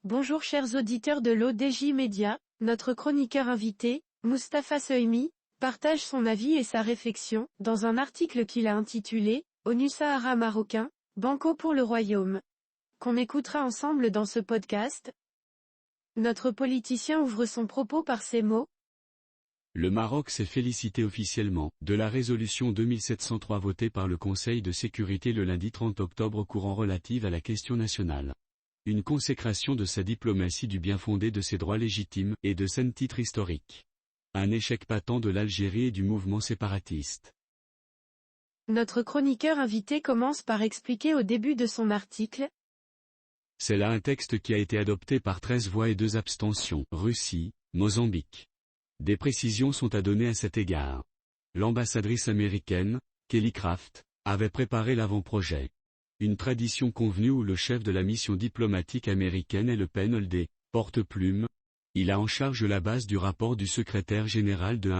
Bonjour chers auditeurs de l'ODJ Média, notre chroniqueur invité, Moustapha Sohimi, partage son avis et sa réflexion, dans un article qu'il a intitulé « ONU Sahara marocain, Banco pour le Royaume », qu'on écoutera ensemble dans ce podcast. Notre politicien ouvre son propos par ces mots. Le Maroc s'est félicité officiellement de la résolution 2703 votée par le Conseil de sécurité le lundi 30 octobre courant relative à la question nationale. Une consécration de sa diplomatie du bien-fondé de ses droits légitimes et de saint titres historiques. Un échec patent de l'Algérie et du mouvement séparatiste. Notre chroniqueur invité commence par expliquer au début de son article. C'est là un texte qui a été adopté par 13 voix et 2 abstentions, Russie, Mozambique. Des précisions sont à donner à cet égard. L'ambassadrice américaine, Kelly Craft, avait préparé l'avant-projet. Une tradition convenue où le chef de la mission diplomatique américaine est le panel des porte-plumes. Il a en charge la base du rapport du secrétaire général de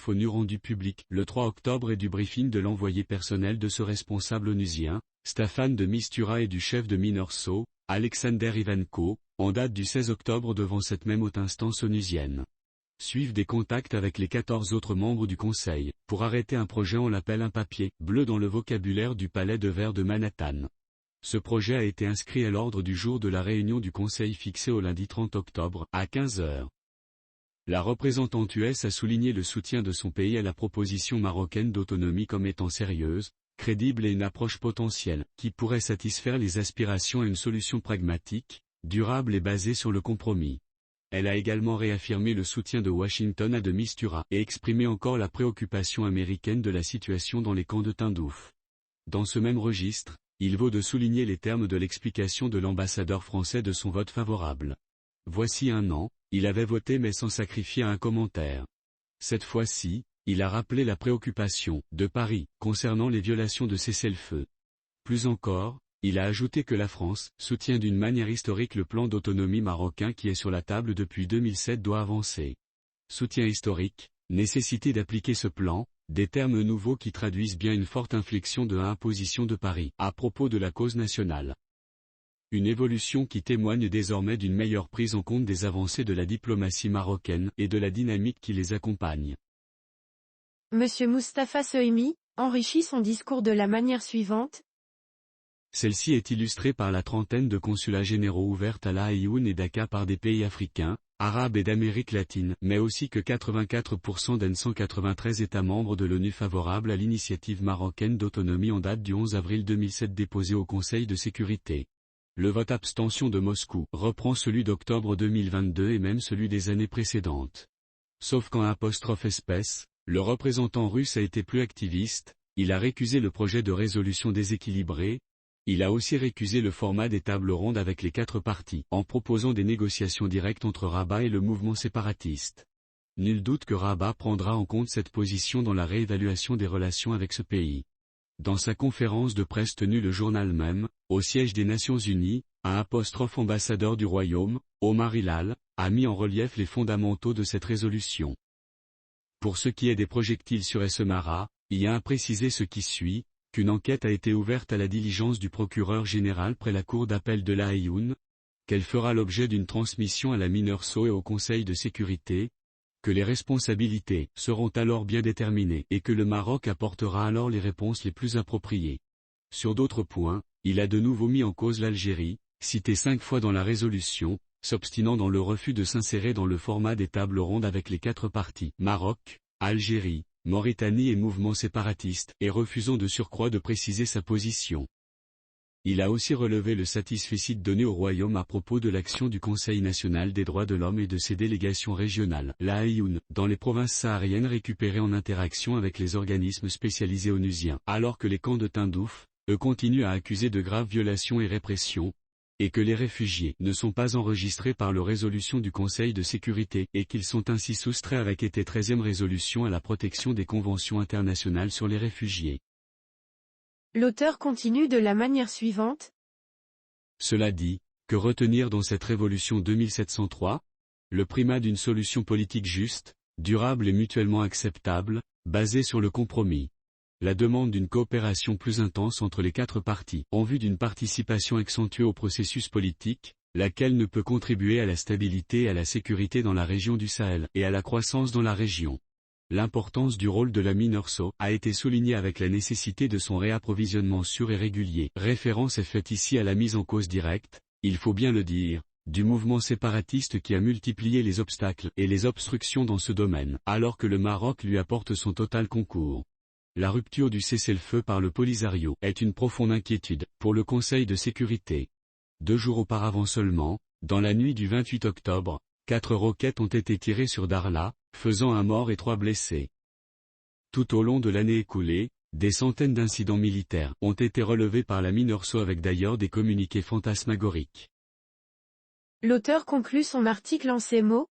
ONU rendu public le 3 octobre et du briefing de l'envoyé personnel de ce responsable onusien, Staffan de Mistura et du chef de MINURSO, Alexander Ivanko, en date du 16 octobre devant cette même haute instance onusienne. Suivent des contacts avec les 14 autres membres du Conseil, pour arrêter un projet on l'appelle un papier bleu dans le vocabulaire du palais de verre de Manhattan. Ce projet a été inscrit à l'ordre du jour de la réunion du Conseil fixée au lundi 30 octobre, à 15 heures. La représentante US a souligné le soutien de son pays à la proposition marocaine d'autonomie comme étant sérieuse, crédible et une approche potentielle, qui pourrait satisfaire les aspirations à une solution pragmatique, durable et basée sur le compromis. Elle a également réaffirmé le soutien de Washington à de Mistura et exprimé encore la préoccupation américaine de la situation dans les camps de Tindouf. Dans ce même registre, il vaut de souligner les termes de l'explication de l'ambassadeur français de son vote favorable. Voici un an, il avait voté mais sans sacrifier un commentaire. Cette fois-ci, il a rappelé la préoccupation de Paris concernant les violations de cessez-le-feu. Plus encore, il a ajouté que la France soutient d'une manière historique le plan d'autonomie marocain qui est sur la table depuis 2007 doit avancer. Soutien historique, nécessité d'appliquer ce plan, des termes nouveaux qui traduisent bien une forte inflexion de l'imposition de Paris à propos de la cause nationale. Une évolution qui témoigne désormais d'une meilleure prise en compte des avancées de la diplomatie marocaine et de la dynamique qui les accompagne. Monsieur Moustapha Sohimi enrichit son discours de la manière suivante. Celle-ci est illustrée par la trentaine de consulats généraux ouverts à La Aïoun et Dakar par des pays africains, arabes et d'Amérique latine, mais aussi que 84% des 193 États membres de l'ONU favorables à l'initiative marocaine d'autonomie en date du 11 avril 2007 déposée au Conseil de sécurité. Le vote abstention de Moscou reprend celui d'octobre 2022 et même celui des années précédentes. Sauf qu'en 'espèce, le représentant russe a été plus activiste, il a récusé le projet de résolution déséquilibré. Il a aussi récusé le format des tables rondes avec les 4 parties, en proposant des négociations directes entre Rabat et le mouvement séparatiste. Nul doute que Rabat prendra en compte cette position dans la réévaluation des relations avec ce pays. Dans sa conférence de presse tenue le journal même, au siège des Nations Unies, un ambassadeur du Royaume, Omar Hilal, a mis en relief les fondamentaux de cette résolution. Pour ce qui est des projectiles sur Essemara, il y a à préciser ce qui suit. Qu'une enquête a été ouverte à la diligence du procureur général près la cour d'appel de La Aïoun, qu'elle fera l'objet d'une transmission à la MINURSO et au Conseil de sécurité, que les responsabilités seront alors bien déterminées et que le Maroc apportera alors les réponses les plus appropriées. Sur d'autres points, il a de nouveau mis en cause l'Algérie, citée 5 fois dans la résolution, s'obstinant dans le refus de s'insérer dans le format des tables rondes avec les 4 parties, Maroc, Algérie, Mauritanie et mouvement séparatiste, et refusant de surcroît de préciser sa position. Il a aussi relevé le satisfecit donné au Royaume à propos de l'action du Conseil national des droits de l'homme et de ses délégations régionales, la Aïoun, dans les provinces sahariennes récupérées en interaction avec les organismes spécialisés onusiens, alors que les camps de Tindouf, eux continuent à accuser de graves violations et répressions, et que les réfugiés ne sont pas enregistrés par leur résolution du Conseil de sécurité et qu'ils sont ainsi soustraits avec été 13e résolution à la protection des conventions internationales sur les réfugiés. L'auteur continue de la manière suivante. Cela dit, que retenir dans cette révolution 2703 ? Le primat d'une solution politique juste, durable et mutuellement acceptable, basée sur le compromis. La demande d'une coopération plus intense entre les 4 parties, en vue d'une participation accentuée au processus politique, laquelle ne peut contribuer à la stabilité et à la sécurité dans la région du Sahel et à la croissance dans la région. L'importance du rôle de la mine Orso a été soulignée avec la nécessité de son réapprovisionnement sûr et régulier. Référence est faite ici à la mise en cause directe, il faut bien le dire, du mouvement séparatiste qui a multiplié les obstacles et les obstructions dans ce domaine, alors que le Maroc lui apporte son total concours. La rupture du cessez-le-feu par le Polisario est une profonde inquiétude pour le Conseil de sécurité. 2 jours auparavant seulement, dans la nuit du 28 octobre, 4 roquettes ont été tirées sur Darla, faisant 1 mort et 3 blessés. Tout au long de l'année écoulée, des centaines d'incidents militaires ont été relevés par la mine Orso avec d'ailleurs des communiqués fantasmagoriques. L'auteur conclut son article en ces mots.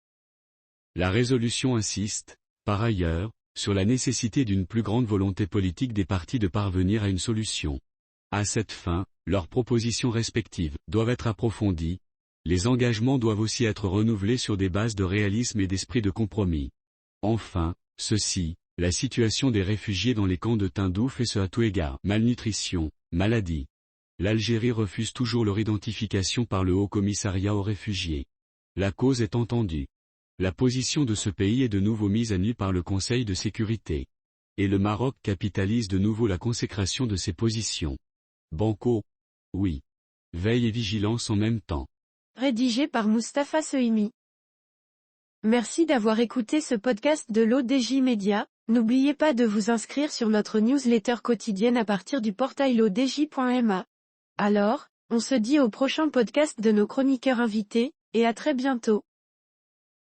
La résolution insiste, par ailleurs, sur la nécessité d'une plus grande volonté politique des parties de parvenir à une solution. À cette fin, leurs propositions respectives doivent être approfondies. Les engagements doivent aussi être renouvelés sur des bases de réalisme et d'esprit de compromis. Enfin, la situation des réfugiés dans les camps de Tindouf et ce à tout égard. Malnutrition, maladie. L'Algérie refuse toujours leur identification par le Haut Commissariat aux réfugiés. La cause est entendue. La position de ce pays est de nouveau mise à nu par le Conseil de sécurité. Et le Maroc capitalise de nouveau la consécration de ses positions. Banco. Oui. Veille et vigilance en même temps. Rédigé par Mustapha Sohimi. Merci d'avoir écouté ce podcast de l'ODJ Média. N'oubliez pas de vous inscrire sur notre newsletter quotidienne à partir du portail lodj.ma. Alors, on se dit au prochain podcast de nos chroniqueurs invités, et à très bientôt.